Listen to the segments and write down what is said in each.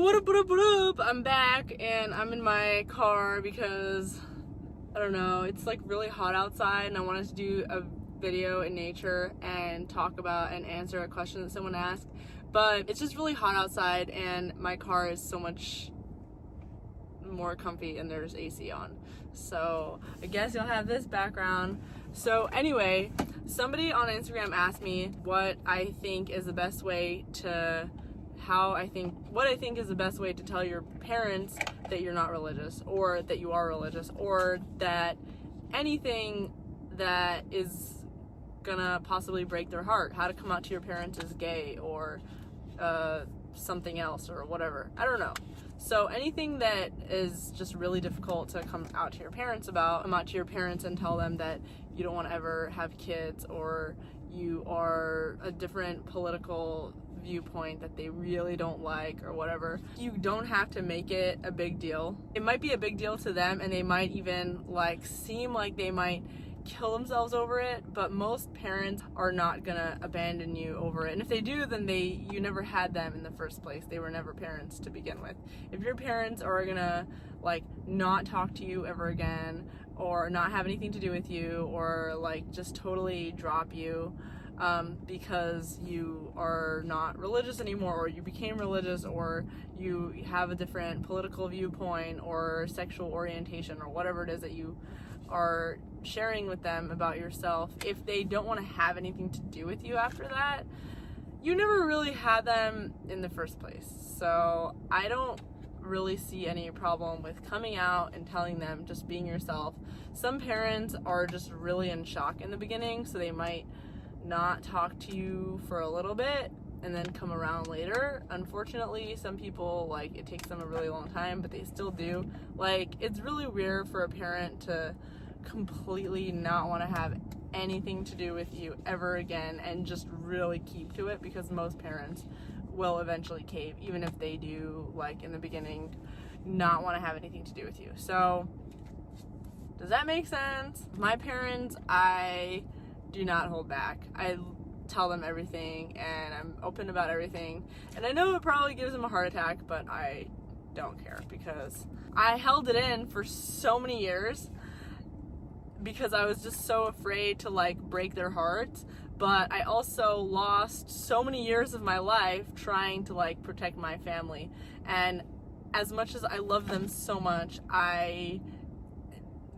What up? I'm back and I'm in my car because I don't know, it's like really hot outside and I wanted to do a video in nature and talk about and answer a question that someone asked, but it's just really hot outside and my car is so much more comfy and there's AC on, so I guess you'll have this background. So anyway, somebody on Instagram asked me what I think is the best way to is the best way to tell your parents that you're not religious, or that you are religious, or that anything that is gonna possibly break their heart, how to come out to your parents as gay or something else or whatever. I don't know. So anything that is just really difficult to come out to your parents about, come out to your parents and tell them that you don't want to ever have kids, or you are a different political viewpoint that they really don't like or whatever. You don't have to make it a big deal. It might be a big deal to them and they might even seem like they might kill themselves over it, but most parents are not gonna abandon you over it. And if they do, then you never had them in the first place. They were never parents to begin with. If your parents are gonna not talk to you ever again, or not have anything to do with you, or just totally drop you because you are not religious anymore, or you became religious, or you have a different political viewpoint or sexual orientation, or whatever it is that you are sharing with them about yourself, if they don't want to have anything to do with you after that, you never really had them in the first place. So I don't really see any problem with coming out and telling them, just being yourself. Some parents are just really in shock in the beginning, so they might not talk to you for a little bit and then come around later. Unfortunately, some people, it takes them a really long time, but they still do. It's really weird for a parent to completely not want to have anything to do with you ever again and just really keep to it, because most parents will eventually cave, even if they do, in the beginning, not want to have anything to do with you. So, does that make sense? My parents, I do not hold back. I tell them everything and I'm open about everything, and I know it probably gives them a heart attack, but I don't care, because I held it in for so many years because I was just so afraid to break their hearts. But I also lost so many years of my life trying to protect my family, and as much as I love them so much,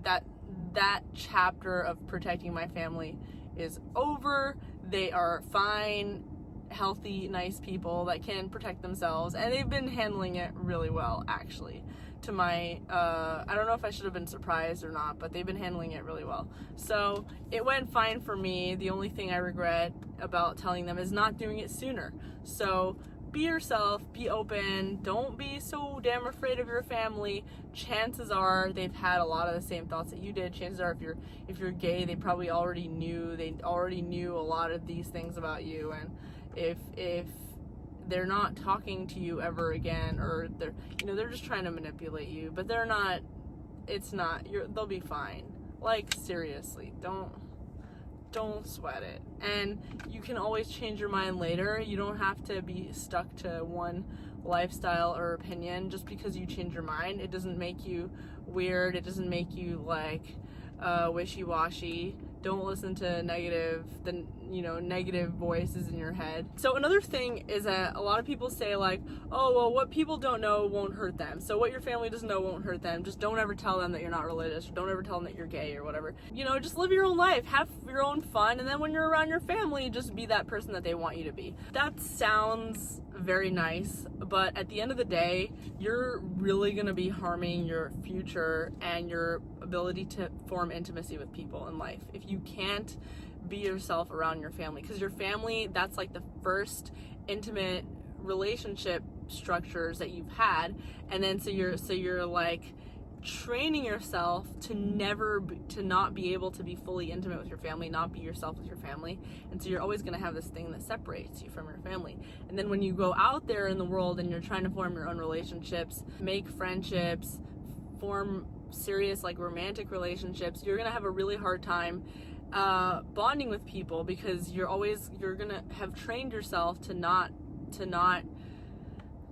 that chapter of protecting my family is over. They are fine, healthy, nice people that can protect themselves, and they've been handling it really well, actually. To my I don't know if I should have been surprised or not, but they've been handling it really well. So it went fine for me. The only thing I regret about telling them is not doing it sooner. So be yourself, be open, don't be so damn afraid of your family. Chances are they've had a lot of the same thoughts that you did. Chances are if you're gay, they probably already knew a lot of these things about you, and if they're not talking to you ever again, or they're just trying to manipulate you, but they'll be fine. Seriously, don't sweat it. And you can always change your mind later. You don't have to be stuck to one lifestyle or opinion just because you change your mind. It doesn't make you weird. It doesn't make you wishy-washy. Don't listen to negative voices in your head. So another thing is that a lot of people say oh, well, what people don't know won't hurt them. So what your family doesn't know won't hurt them. Just don't ever tell them that you're not religious, or don't ever tell them that you're gay or whatever. Just live your own life, have your own fun, and then when you're around your family, just be that person that they want you to be. That sounds very nice, but at the end of the day, you're really gonna be harming your future and your ability to form intimacy with people in life if you can't be yourself around your family, because your family, that's the first intimate relationship structures that you've had, and then so you're training yourself to not be able to be fully intimate with your family, not be yourself with your family, and so you're always going to have this thing that separates you from your family. And then when you go out there in the world and you're trying to form your own relationships, make friendships, form serious romantic relationships, you're going to have a really hard time bonding with people, because you're gonna have trained yourself to not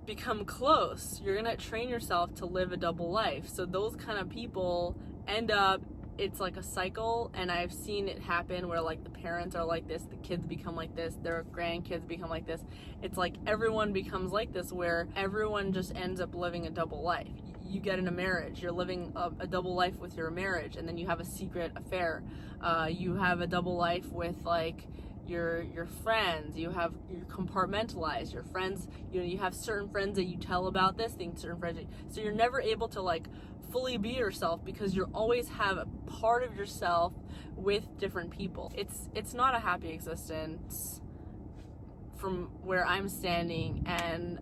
become close. You're gonna train yourself to live a double life. So those kind of people end up, it's like a cycle, and I've seen it happen where like the parents are like this, the kids become like this, their grandkids become like this. It's like everyone becomes like this, where everyone just ends up living a double life. You get in a marriage, you're living a double life with your marriage, and then you have a secret affair. You have a double life with like your friends. You're compartmentalized. Your friends, you have certain friends that you tell about this thing, certain friends, so you're never able to like fully be yourself, because you always have a part of yourself with different people. It's not a happy existence from where I'm standing, and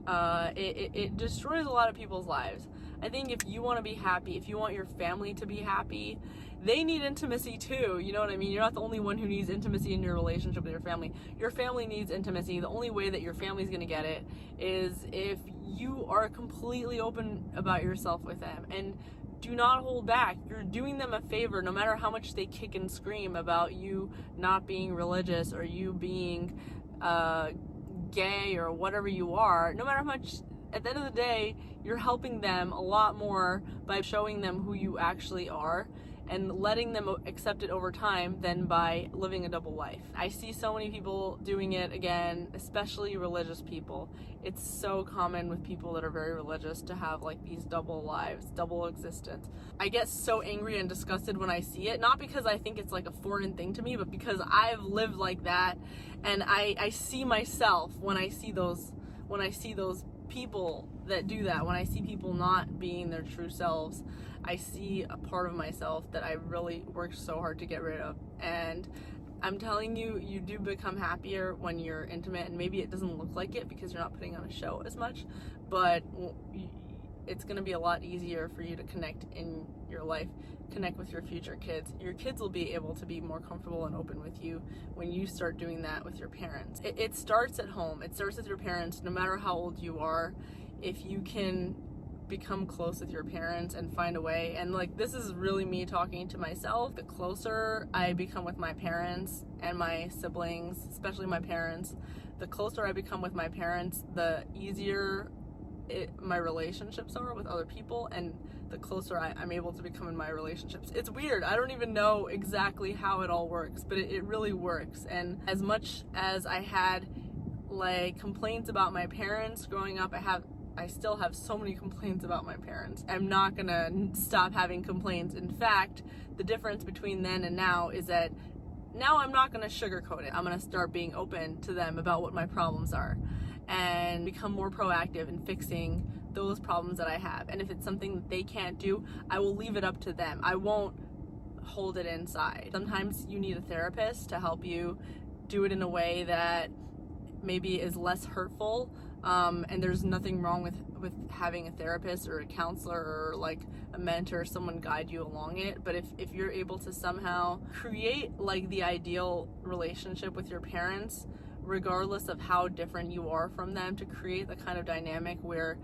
it destroys a lot of people's lives. I think if you want to be happy, if you want your family to be happy, they need intimacy too. You know what I mean? You're not the only one who needs intimacy in your relationship with your family. Your family needs intimacy. The only way that your family's going to get it is if you are completely open about yourself with them, and do not hold back. You're doing them a favor, no matter how much they kick and scream about you not being religious, or you being gay, or whatever you are. No matter how much, at the end of the day, you're helping them a lot more by showing them who you actually are and letting them accept it over time than by living a double life. I see so many people doing it again, especially religious people. It's so common with people that are very religious to have like these double lives, double existence. I get so angry and disgusted when I see it, not because I think it's like a foreign thing to me, but because I've lived like that, and I see myself when I see those people that do that. When I see people not being their true selves, I see a part of myself that I really worked so hard to get rid of. And I'm telling you, you do become happier when you're intimate, and maybe it doesn't look like it because you're not putting on a show as much, but it's going to be a lot easier for you to connect in your life, connect with your future kids. Your kids will be able to be more comfortable and open with you when you start doing that with your parents. It starts at home. It starts with your parents, no matter how old you are. If you can become close with your parents and find a way, and like, this is really me talking to myself, the closer I become with my parents and my siblings, especially my parents, the closer I become with my parents, the easier my relationships are with other people, and the closer I'm able to become in my relationships. It's weird. I don't even know exactly how it all works, but it really works. And as much as I had like complaints about my parents growing up, I still have so many complaints about my parents. I'm not gonna stop having complaints. In fact, the difference between then and now is that now I'm not gonna sugarcoat it. I'm gonna start being open to them about what my problems are, and become more proactive in fixing those problems that I have. And if it's something that they can't do, I will leave it up to them. I won't hold it inside. Sometimes you need a therapist to help you do it in a way that maybe is less hurtful. And there's nothing wrong with having a therapist or a counselor or like a mentor, someone guide you along it. But if you're able to somehow create like the ideal relationship with your parents, regardless of how different you are from them, to create the kind of dynamic where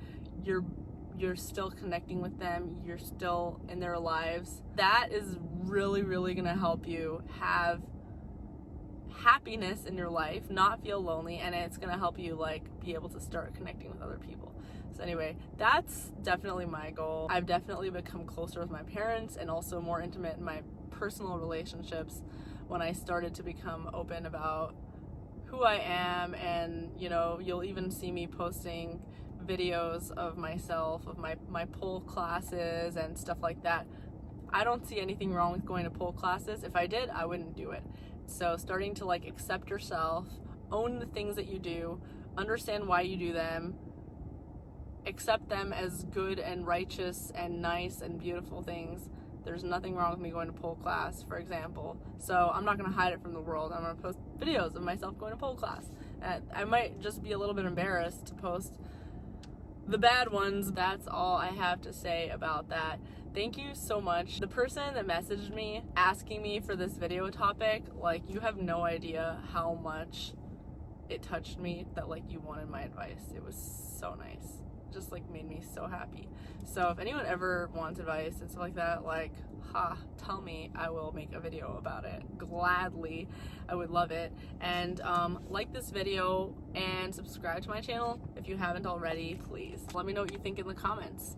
you're still connecting with them, you're still in their lives, that is really, really gonna help you have happiness in your life, not feel lonely, and it's gonna help you like be able to start connecting with other people. So anyway, that's definitely my goal. I've definitely become closer with my parents and also more intimate in my personal relationships when I started to become open about who I am. And you'll even see me posting videos of myself, of my pole classes and stuff like that. I don't see anything wrong with going to pole classes. If I did, I wouldn't do it. So starting to like accept yourself, own the things that you do, understand why you do them, accept them as good and righteous and nice and beautiful things. There's nothing wrong with me going to pole class, for example. So I'm not gonna hide it from the world. I'm gonna post videos of myself going to pole class. I might just be a little bit embarrassed to post the bad ones. That's all I have to say about that. Thank you so much. The person that messaged me asking me for this video topic, like, you have no idea how much it touched me that like you wanted my advice. It was so nice. just like made me so happy. So if anyone ever wants advice and stuff like that, like, tell me. I will make a video about it gladly. I would love it. And like this video and subscribe to my channel if you haven't already. Please let me know what you think in the comments.